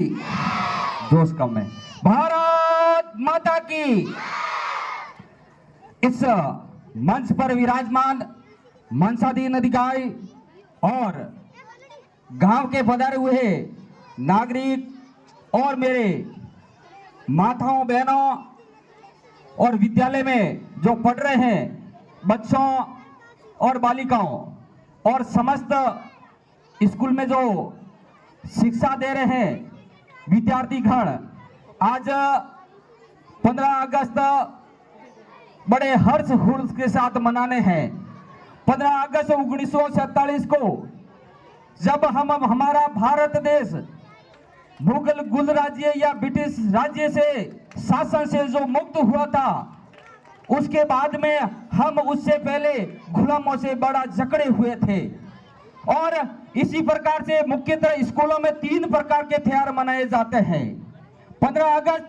जोश कम है। भारत माता की। इस मंच पर विराजमान मंसाधीन अधिकारी और गांव के पधारे हुए नागरिक और मेरे माताओं बहनों और विद्यालय में जो पढ़ रहे हैं बच्चों और बालिकाओं और समस्त स्कूल में जो शिक्षा दे रहे हैं विद्यार्थी गण, आज 15 अगस्त बड़े हर्ष उल्लास के साथ मनाने हैं। 15 अगस्त 1947 को जब हमारा भारत देश मुगल गुल राज्य या ब्रिटिश राज्य से शासन से जो मुक्त हुआ था, उसके बाद में हम उससे पहले गुलामों से बड़ा जकड़े हुए थे। और इसी प्रकार से मुख्यतः स्कूलों में 3 प्रकार के त्योहार मनाए जाते हैं। 15 अगस्त,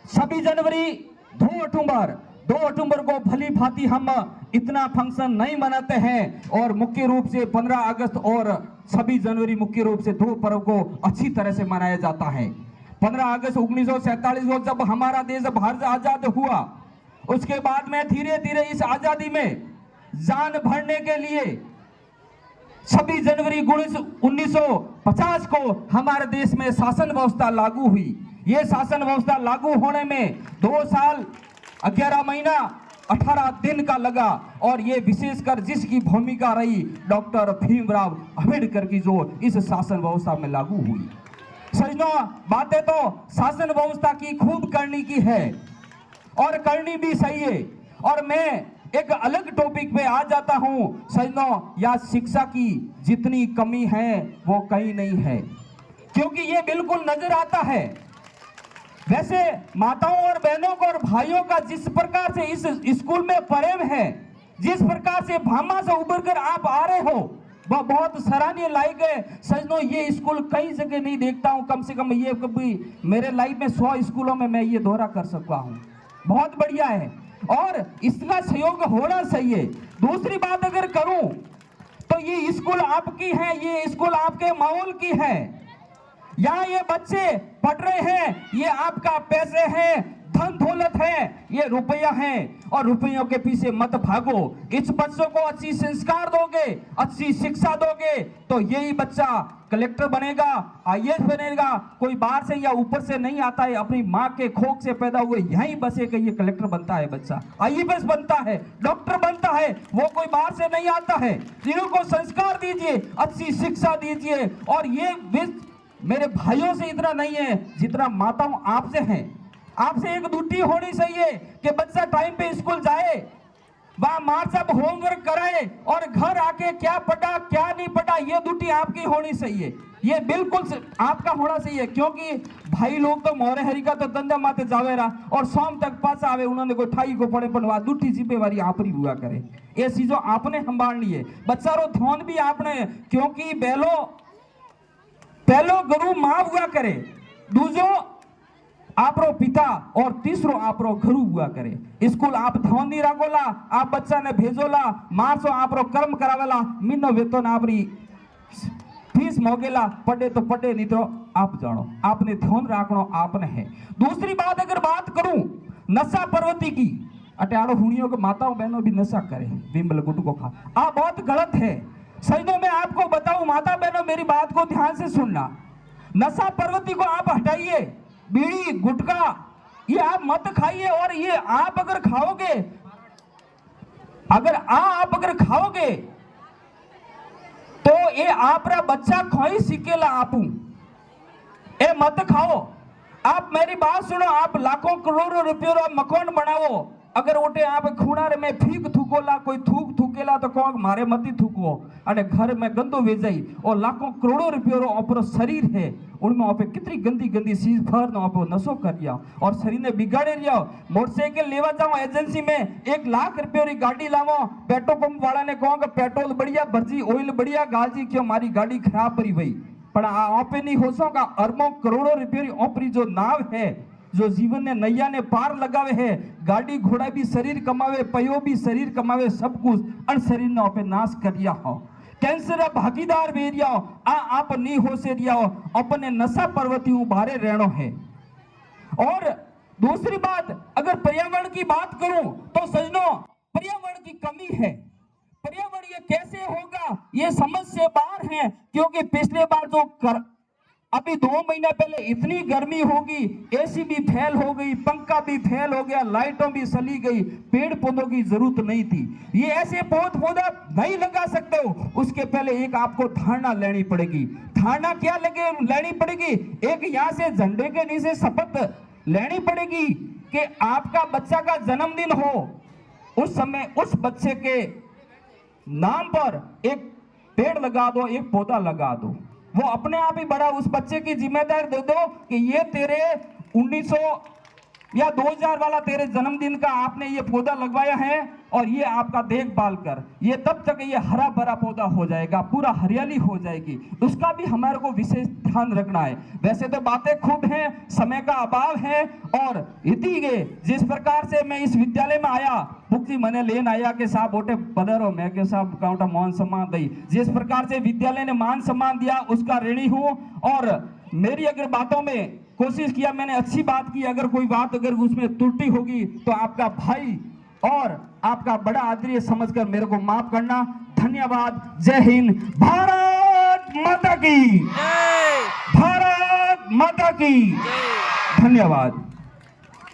26 जनवरी, 2 अक्टूबर को भली भांति हम इतना फंक्शन नहीं मनाते हैं और मुख्य रूप से 15 अगस्त और 26 जनवरी मुख्य रूप से 2 पर्व को अच्छी तरह से मनाया जाता है। 15 अगस्त 1947 को जब हमारा देश भारत आजाद हुआ, उसके बाद में धीरे धीरे इस आजादी में जान भरने के लिए 26 जनवरी 1950 को हमारे देश में शासन व्यवस्था लागू हुई। ये शासन व्यवस्था लागू होने में 2 साल 11 महीना 18 दिन का लगा और ये विशेषकर जिसकी भूमिका रही डॉक्टर भीमराव अंबेडकर की, जो इस शासन व्यवस्था में लागू हुई। सजनों, बातें तो शासन व्यवस्था की खूब करनी की है और करनी भी सही है। और मैं एक अलग टॉपिक पे आ जाता हूं सजनों, या शिक्षा की जितनी कमी है वो कहीं नहीं है, क्योंकि ये बिल्कुल नजर आता है। वैसे माताओं और बहनों को और भाइयों का जिस प्रकार से इस स्कूल में प्रेम है, जिस प्रकार से भामा से उभर कर आप आ रहे हो, वह बहुत सराहनीय लायक है। सजनों, ये स्कूल कई जगह नहीं देखता हूं, कम से कम ये कभी मेरे लाइफ में 100 स्कूलों में मैं ये दौरा कर सकता हूं। बहुत बढ़िया है और इसका सहयोग होना चाहिए। दूसरी बात अगर करूं तो ये स्कूल आपकी है, ये स्कूल आपके माहौल की है। यहाँ ये बच्चे पढ़ रहे हैं, ये आपका पैसे हैं, धन दौलत है, ये रुपया है और रुपयों के पीछे मत भागो। इस बच्चों को अच्छी संस्कार दोगे, अच्छी शिक्षा दोगे तो यही बच्चा कलेक्टर बनेगा, आईएएस बनेगा। कोई बाहर से या ऊपर से नहीं आता है, अपनी माँ के खोख से पैदा हुए यहीं बसे के ये कलेक्टर बनता है, बच्चा आईएएस बनता है, डॉक्टर बनता है, वो कोई बाहर से नहीं आता है। इनको संस्कार दीजिए, अच्छी शिक्षा दीजिए। और ये मेरे भाइयों से इतना नहीं है जितना माताओं आपसे हैं। आपसे एक ड्यूटी होनी चाहिए कि बच्चा टाइम पे स्कूल जाए, वहां माँ साहब होमवर्क कराए और घर आके क्या पढ़ा क्या नहीं पढ़ा, ये ड्यूटी आपकी होनी चाहिए। ये बिल्कुल आपका होना चाहिए, क्योंकि भाई लोग तो मोरे हरी का तो धंधा माते जावेरा और शाम तक पास आवे, उन्होंने कोई ठाई को पड़े पड़वा ड्यूटी जिम्मेवारी आपरी हुआ करे। ये चीजों आपने संभालनी है, बच्चा रो ध्यान भी आपने, क्योंकि पहलो गुरु माँ हुआ करे, दूसरो आपरो पिता और तीसरो आपरो गुरु हुआ करे। स्कूल आप ध्यान नहीं रखोला, आप बच्चा ने भेजोला, मार्चो आपरो कर्म करावेला, महीनो वेतन आपरी फीस मोगेला, पढ़े तो पढ़े नहीं तो आप जानो, आपने ध्यान रखना आपने है। दूसरी बात अगर बात करूं नशा प्रवृत्ति की, अटाड़ो हुनियों के माताओं बहनों भी नशा करे, विमल गुटू को खा, आप बहुत गलत है। सजनों, मैं आपको बताऊं, माता बहनों मेरी बात को ध्यान से सुनना, नशा प्रवृत्ति को आप हटाइए। बीड़ी गुटखा ये आप मत खाइए, और ये आप अगर खाओगे, अगर खाओगे तो ये आपरा बच्चा खोई सीखेला आपू, ए मत खाओ। आप मेरी बात सुनो, आप लाखों करोड़ों रुपयों मकान बनाओ, अगर ओटे आप खूणारे में फीक थूकोला, कोई थूक थूकेला तो कहो मारे मती थूको, अने घर में गंदो वेजाई और लाखों करोड़ों रुपयों अपरो शरीर है, उनमें आप कितनी गंदी गंदी चीज भर नो आप नशो कर लिया और शरीर ने बिगाड़े लिया। मोटरसाइकिल लेवा जाओ एजेंसी में, 1 लाख रुपयों की गाड़ी लावो, पेट्रोल पंप वाला ने कहो पेट्रोल बढ़िया भरजी, ऑयल बढ़िया गालजी, क्यों मारी गाड़ी खराब पड़ी भाई, पर आपे नहीं हो सो का अरबों करोड़ों रुपयों की ओपरी जो नाव है, जो जीवन ने नैया ने पार लगावे है, गाड़ी घोड़ा भी शरीर कमावे, पयो भी शरीर कमावे, सब कुछ अन शरीर ने आपे नाश कर लिया हो। कैंसर भागीदार बेरिया आ आप नी हो से रिया अपने नशा पर्वती बारे रहनो है। और दूसरी बात, अगर पर्यावरण की बात करूं तो सजनों पर्यावरण की कमी है। पर्यावरण ये कैसे होगा, ये समझ से बाहर है, क्योंकि पिछले बार जो अभी 2 महीने पहले इतनी गर्मी होगी, एसी भी फेल हो गई, पंखा भी फेल हो गया, लाइटों भी सली गई, पेड़ पौधों की जरूरत नहीं थी। ये ऐसे पौधा नहीं लगा सकते हो, उसके पहले एक आपको धारणा लेनी पड़ेगी। धारणा क्या लेनी पड़ेगी? एक यहाँ से झंडे के नीचे शपथ लेनी पड़ेगी कि आपका बच्चा का जन्मदिन हो, उस समय उस बच्चे के नाम पर एक पेड़ लगा दो, एक पौधा लगा दो। वो अपने आप ही बड़ा, उस बच्चे की जिम्मेदारी दे दो कि ये तेरे 1900 या 2000 वाला तेरे जन्मदिन का आपने ये पौधा लगवाया है और ये आपका देखभाल कर, ये तब तक ये हरा भरा पौधा हो जाएगा, पूरा हरियाली हो जाएगी। उसका भी हमारे को विशेष ध्यान रखना है। वैसे तो बातें खूब हैं, समय का अभाव है, और इति गए जिस प्रकार से मैं इस विद्यालय में आया, मुक्ति मने लेन आया के साहब बोटे पधरो, मैं के साहब काउंटा मान सम्मान दी। जिस प्रकार से विद्यालय ने मान सम्मान दिया उसका ऋणी हूं, और मेरी अगर बातों में कोशिश किया, मैंने अच्छी बात की, अगर कोई बात अगर उसमें त्रुटि होगी तो आपका भाई और आपका बड़ा आदरणीय समझकर मेरे को माफ करना। धन्यवाद। जय हिंद। भारत माता की, भारत माता की। धन्यवाद।